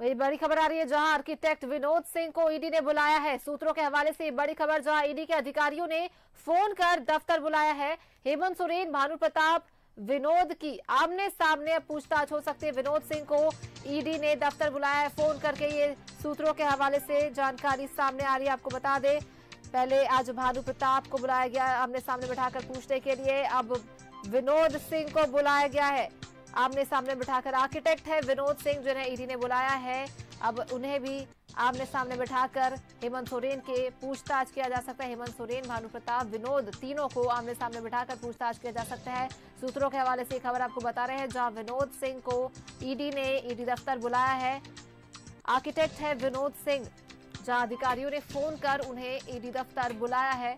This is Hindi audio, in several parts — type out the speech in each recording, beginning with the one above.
वही बड़ी खबर आ रही है जहां आर्किटेक्ट विनोद सिंह को ईडी ने बुलाया है। सूत्रों के हवाले से बड़ी खबर, जहां ईडी के अधिकारियों ने फोन कर दफ्तर बुलाया है। हेमंत सोरेन, भानु प्रताप, विनोद की आमने सामने पूछताछ हो सकती है। विनोद सिंह को ईडी ने दफ्तर बुलाया है फोन करके, ये सूत्रों के हवाले से जानकारी सामने आ रही है। आपको बता दें, पहले आज भानु प्रताप को बुलाया गया आमने सामने बिठाकर पूछने के लिए, अब विनोद सिंह को बुलाया गया है आमने सामने बिठाकर। आर्किटेक्ट है विनोद सिंह जिन्हें ईडी ने बुलाया है, अब उन्हें भी आमने सामने बिठाकर हेमंत सोरेन के पूछताछ किया जा सकता है। हेमंत सोरेन, भानु प्रताप, विनोद, तीनों को आमने सामने बिठाकर पूछताछ किया जा सकता है। सूत्रों के हवाले से खबर आपको बता रहे हैं, जहां विनोद सिंह को ईडी ने ईडी दफ्तर बुलाया है। आर्किटेक्ट है विनोद सिंह, जहां अधिकारियों ने फोन कर उन्हें ईडी दफ्तर बुलाया है।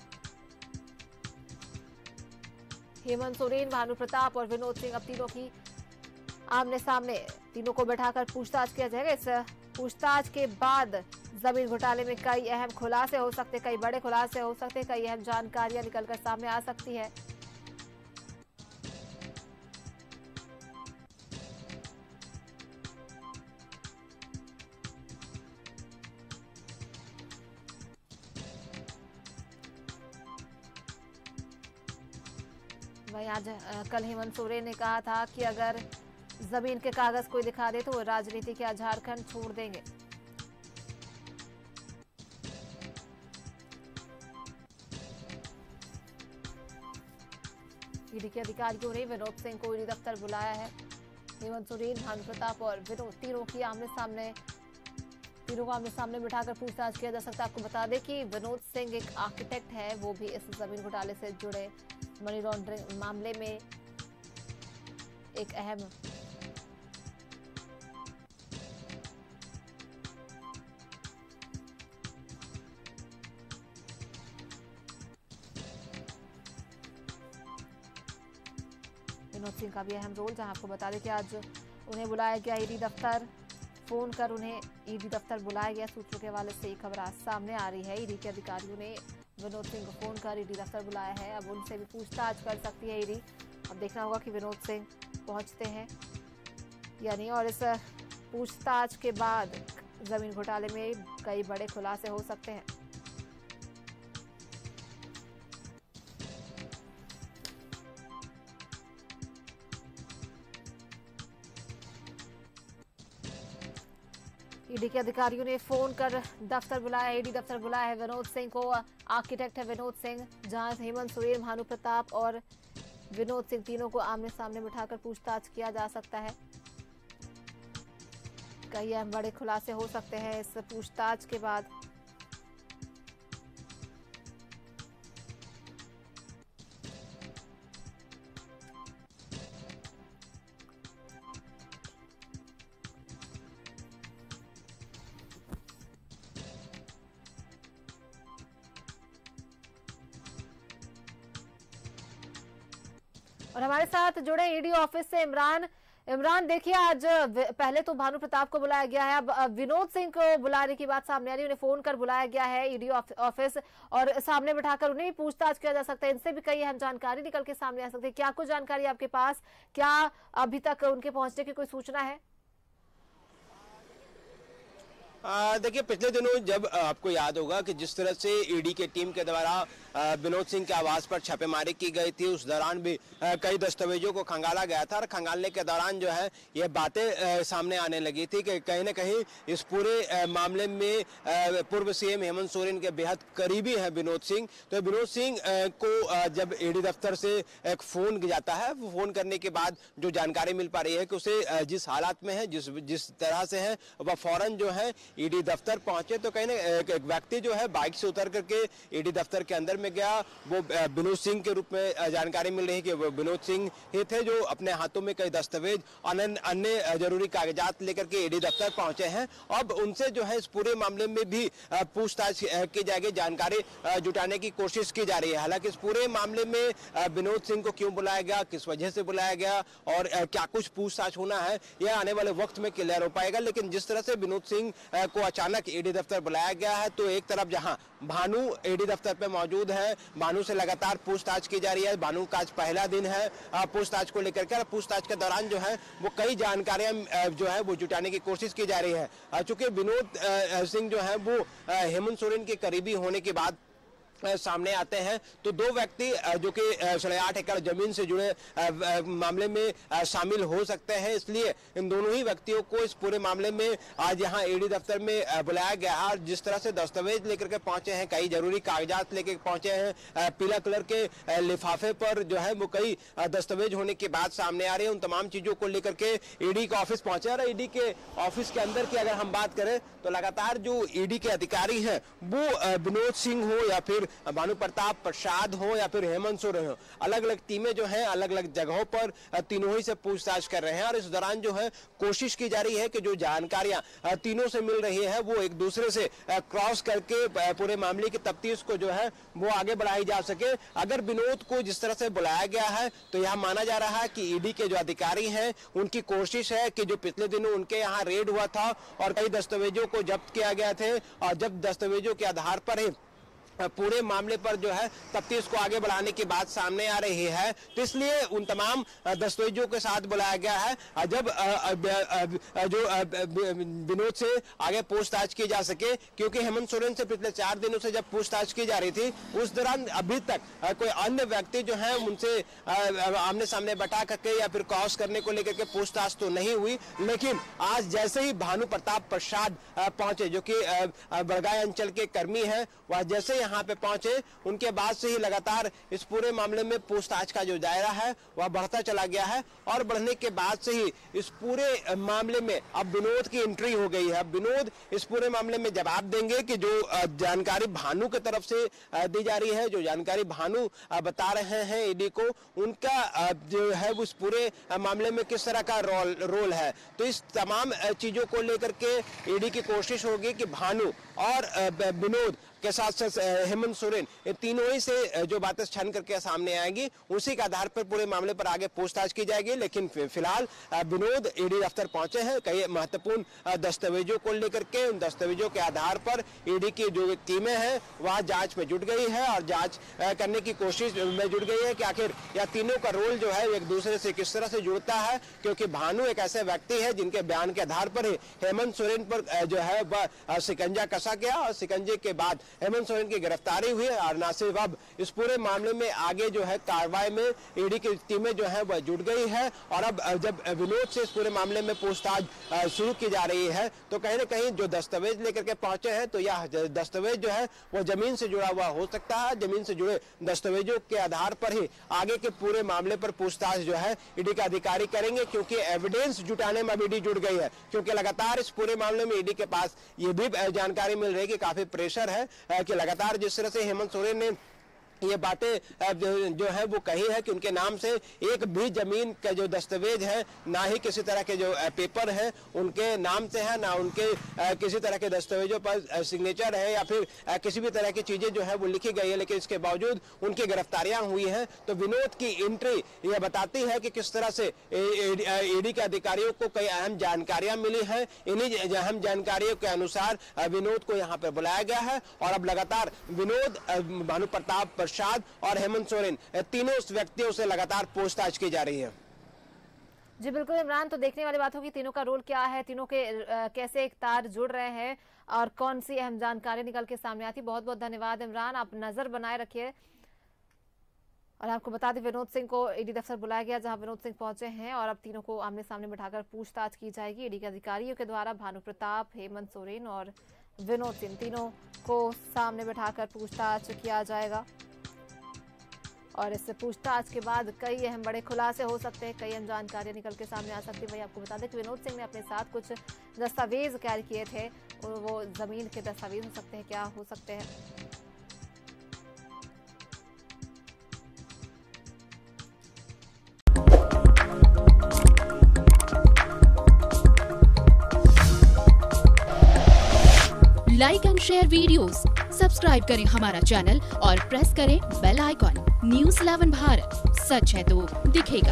हेमंत सोरेन, भानु प्रताप और विनोद सिंह, अब तीनों की आमने सामने तीनों को बैठाकर पूछताछ किया जाएगा। इस पूछताछ के बाद जमीन घोटाले में कई अहम खुलासे हो सकते, कई बड़े खुलासे हो सकते, कई अहम जानकारियां निकलकर सामने आ सकती है। वहीं आज कल हेमंत सोरेन ने कहा था कि अगर जमीन के कागज कोई दिखा दे तो वो राजनीति का झारखंड छोड़ देंगे। ईडी के अधिकारियों ने विनोद सिंह को ईडी दफ्तर बुलाया है। हेमंत सोरेन, भानु प्रताप और विनोद, तीनों को आमने सामने बिठाकर पूछताछ किया जा सकता है। आपको बता दें कि विनोद सिंह एक आर्किटेक्ट है, वो भी इस जमीन घोटाले से जुड़े मनी लॉन्ड्रिंग मामले में एक अहम विनोद सिंह का भी अहम रोल, जहां आपको बता दें कि आज उन्हें बुलाया गया ईडी दफ्तर, फोन कर उन्हें ईडी दफ्तर बुलाया गया। सूत्रों के हवाले से खबर आज सामने आ रही है। ईडी के अधिकारियों ने विनोद सिंह को फोन कर ईडी दफ्तर बुलाया है, अब उनसे भी पूछताछ कर सकती है ईडी। अब देखना होगा कि विनोद सिंह पहुंचते हैं या नहीं, और इस पूछताछ के बाद जमीन घोटाले में कई बड़े खुलासे हो सकते हैं। ईडी के अधिकारियों ने फोन कर दफ्तर बुलाया, ईडी दफ्तर बुलाया है विनोद सिंह को। आर्किटेक्ट है विनोद सिंह, जहां हेमंत सोरेन, भानु प्रताप और विनोद सिंह, तीनों को आमने सामने बिठाकर पूछताछ किया जा सकता है। कई अहम बड़े खुलासे हो सकते हैं इस पूछताछ के बाद। और हमारे साथ जुड़े ईडी ऑफिस से इमरान, देखिए आज पहले तो भानु प्रताप को बुलाया गया है, अब विनोद सिंह को बुलाने की बात सामने आ रही है। उन्हें फोन कर बुलाया गया है ईडी ऑफिस और सामने बिठाकर उन्हें भी पूछताछ किया जा सकता है। इनसे भी कई अहम जानकारी निकल के सामने आ सकती है। क्या कुछ जानकारी आपके पास, क्या अभी तक उनके पहुंचने की कोई सूचना है? देखिए, पिछले दिनों जब आपको याद होगा कि जिस तरह से ईडी के टीम के द्वारा विनोद सिंह के आवास पर छापेमारी की गई थी, उस दौरान भी कई दस्तावेजों को खंगाला गया था और खंगालने के दौरान जो है ये बातें सामने आने लगी थी कि कहीं ना कहीं इस पूरे मामले में पूर्व सीएम हेमंत सोरेन के बेहद करीबी हैं विनोद सिंह। तो विनोद सिंह को जब ईडी दफ्तर से एक फोन जाता है, वो फोन करने के बाद जो जानकारी मिल पा रही है कि उसे जिस हालात में है, जिस तरह से है, वह फौरन जो है ईडी दफ्तर पहुंचे। तो कहीं ना एक व्यक्ति जो है बाइक से उतर करके ईडी दफ्तर के अंदर में गया, वो विनोद सिंह के रूप में जानकारी मिल रही है कि वो विनोद सिंह ही थे जो अपने हाथों में कई दस्तावेज अन्य जरूरी कागजात लेकर के ईडी दफ्तर पहुंचे हैं। अब उनसे जो है इस पूरे मामले में भी पूछताछ की जाएगी, जानकारी जुटाने की कोशिश की जा रही है। हालांकि इस पूरे मामले में विनोद सिंह को क्यों बुलाया गया, किस वजह से बुलाया गया और क्या कुछ पूछताछ होना है, यह आने वाले वक्त में क्लियर हो पाएगा। लेकिन जिस तरह से विनोद सिंह को अचानक ईडी दफ्तर बुलाया गया है, तो एक तरफ जहां भानु ईडी दफ्तर पे मौजूद विनोद है, भानु से लगातार पूछताछ की जा रही है। भानु का आज पहला दिन है पूछताछ को लेकर के। पूछताछ के दौरान जो है वो कई जानकारियां जो है वो जुटाने की कोशिश की जा रही है। चूंकि विनोद सिंह जो है वो हेमंत सोरेन के करीबी होने के बाद सामने आते हैं, तो दो व्यक्ति जो कि 8.5 एकड़ जमीन से जुड़े मामले में शामिल हो सकते हैं। इसलिए इन दोनों ही व्यक्तियों को इस पूरे मामले में आज यहाँ ईडी दफ्तर में बुलाया गया है। और जिस तरह से दस्तावेज लेकर के पहुंचे हैं, कई जरूरी कागजात लेकर पहुंचे हैं, पीला कलर के लिफाफे पर जो है वो कई दस्तावेज होने के बाद सामने आ रहे हैं। उन तमाम चीजों को लेकर के ईडी का ऑफिस पहुंचे। और ईडी के ऑफिस के अंदर की अगर हम बात करें तो लगातार जो ईडी के अधिकारी हैं वो विनोद सिंह हो या फिर भानु प्रताप प्रसाद हो या फिर हेमंत सोरेन हो, अलग अलग टीमें जो हैं अलग अलग जगहों पर तीनों ही से पूछताछ कर रहे हैं। और इस दौरान जो है कोशिश की जा रही है कि जो जानकारियां तीनों से मिल रही है वो एक दूसरे से क्रॉस करके पूरे मामले की तफ्तीश को जो है वो आगे बढ़ाई जा सके। अगर विनोद को जिस तरह से बुलाया गया है तो यह माना जा रहा है कि ईडी के जो अधिकारी हैं उनकी कोशिश है कि जो पिछले दिनों उनके यहाँ रेड हुआ था और कई दस्तावेजों को जब्त किया गया थे, और जब दस्तावेजों के आधार पर ही पूरे मामले पर जो है तफ्तीश को आगे बढ़ाने की बात सामने आ रही है, तो इसलिए उन तमाम दस्तावेजों के साथ बुलाया गया है। जब जो विनोद से आगे पूछताछ की जा सके, क्योंकि हेमंत सोरेन से पिछले 4 दिनों से जब पूछताछ की जा रही थी उस दौरान अभी तक कोई अन्य व्यक्ति जो है उनसे आमने सामने बैठा करके या फिर क्रॉस करने को लेकर के पूछताछ तो नहीं हुई। लेकिन आज जैसे ही भानु प्रताप प्रसाद पहुंचे, जो कि बड़गाय अंचल के कर्मी है, वह जैसे यहाँ पे पहुंचे उनके बाद से ही लगातार इस पूरे मामले में पूछताछ का जो दायरा है वह बढ़ता चला गया है। और बढ़ने के बाद से ही इस पूरे मामले में अब विनोद की एंट्री हो गई है। अब विनोद इस पूरे मामले में जवाब देंगे कि जो जानकारी भानु की तरफ से दी जा रही है, जो जानकारी भानु बता रहे हैं ईडी को, उनका जो है उस पूरे मामले में किस तरह का रोल है। तो इस तमाम चीजों को लेकर के ईडी की कोशिश होगी कि भानु और विनोद के साथ साथ हेमंत सोरेन, ये तीनों ही से जो बातें छन करके सामने आएंगी उसी के आधार पर पूरे मामले पर आगे पूछताछ की जाएगी। लेकिन फिलहाल विनोद ईडी दफ्तर पहुंचे हैं कई महत्वपूर्ण दस्तावेजों को लेकर के। उन दस्तावेजों के आधार पर ईडी की जो टीमें हैं वह जांच में जुट गई है और जांच करने की कोशिश में जुट गई है कि आखिर यह तीनों का रोल जो है एक दूसरे से किस तरह से जुड़ता है। क्योंकि भानु एक ऐसे व्यक्ति है जिनके बयान के आधार पर ही हेमंत सोरेन पर जो है वह शिकंजा कसा गया और शिकंजे के बाद हेमंत सोरेन की गिरफ्तारी हुई। और न सिर्फ अब इस पूरे मामले में आगे जो है कार्रवाई में ईडी की टीमें जो है वह जुट गई है। और अब जब विनोद से इस पूरे मामले में पूछताछ शुरू की जा रही है तो कहीं न कहीं जो दस्तावेज लेकर के पहुंचे हैं तो यह दस्तावेज जो है वो जमीन से जुड़ा हुआ हो सकता है। जमीन से जुड़े दस्तावेजों के आधार पर ही आगे के पूरे मामले पर पूछताछ जो है ईडी के अधिकारी करेंगे, क्योंकि एविडेंस जुटाने में ईडी जुट गई है। क्योंकि लगातार इस पूरे मामले में ईडी के पास ये भी जानकारी मिल रही है कि काफी प्रेशर है कि लगातार जिस तरह से हेमंत सोरेन ने ये बातें जो है वो कही है कि उनके नाम से एक भी जमीन का जो दस्तावेज है, ना ही किसी तरह के जो पेपर है उनके नाम से है, ना उनके किसी तरह के दस्तावेजों पर सिग्नेचर है या फिर किसी भी तरह की चीजें जो है वो लिखी गई है। लेकिन इसके बावजूद उनकी गिरफ्तारियां हुई हैं। तो विनोद की एंट्री ये बताती है कि किस तरह से ईडी के अधिकारियों को कई अहम जानकारियां मिली हैं। इन्हीं अहम जानकारियों के अनुसार विनोद को यहाँ पे बुलाया गया है। और अब लगातार विनोद, भानु प्रताप प्रसाद और हेमंत सोरेन तीनों व्यक्तियों से लगातार पूछताछ की जा रही है। जी बिल्कुल इमरान, तो देखने वाली बात होगी तीनों का रोल क्या है, तीनों के कैसे एक तार जुड़ रहे हैं और कौन सी अहम जानकारी निकल के सामने आती। बहुत बहुत धन्यवाद इमरान, आप नजर बनाए रखिए। और आपको बता दें विनोद सिंह को ईडी दफ्तर बुलाया गया जहां विनोद सिंह पहुंचे हैं और अब तीनों को आमने सामने बिठाकर पूछताछ की जाएगी ईडी के अधिकारियों के द्वारा। भानु प्रताप, हेमंत सोरेन और विनोद सिंह, तीनों को सामने बिठाकर पूछताछ किया जाएगा। और इस पूछताछ के बाद कई अहम बड़े खुलासे हो सकते हैं, कई अहम जानकारियां निकल के सामने आ सकती है। वही आपको बता दें कि विनोद सिंह ने अपने साथ कुछ दस्तावेज कैरी किए थे, वो जमीन के दस्तावेज हो सकते हैं, क्या हो सकते हैं। Like and share videos, subscribe करें हमारा चैनल और प्रेस करें बेल आइकॉन। न्यूज़ 11 भारत, सच है तो दिखेगा।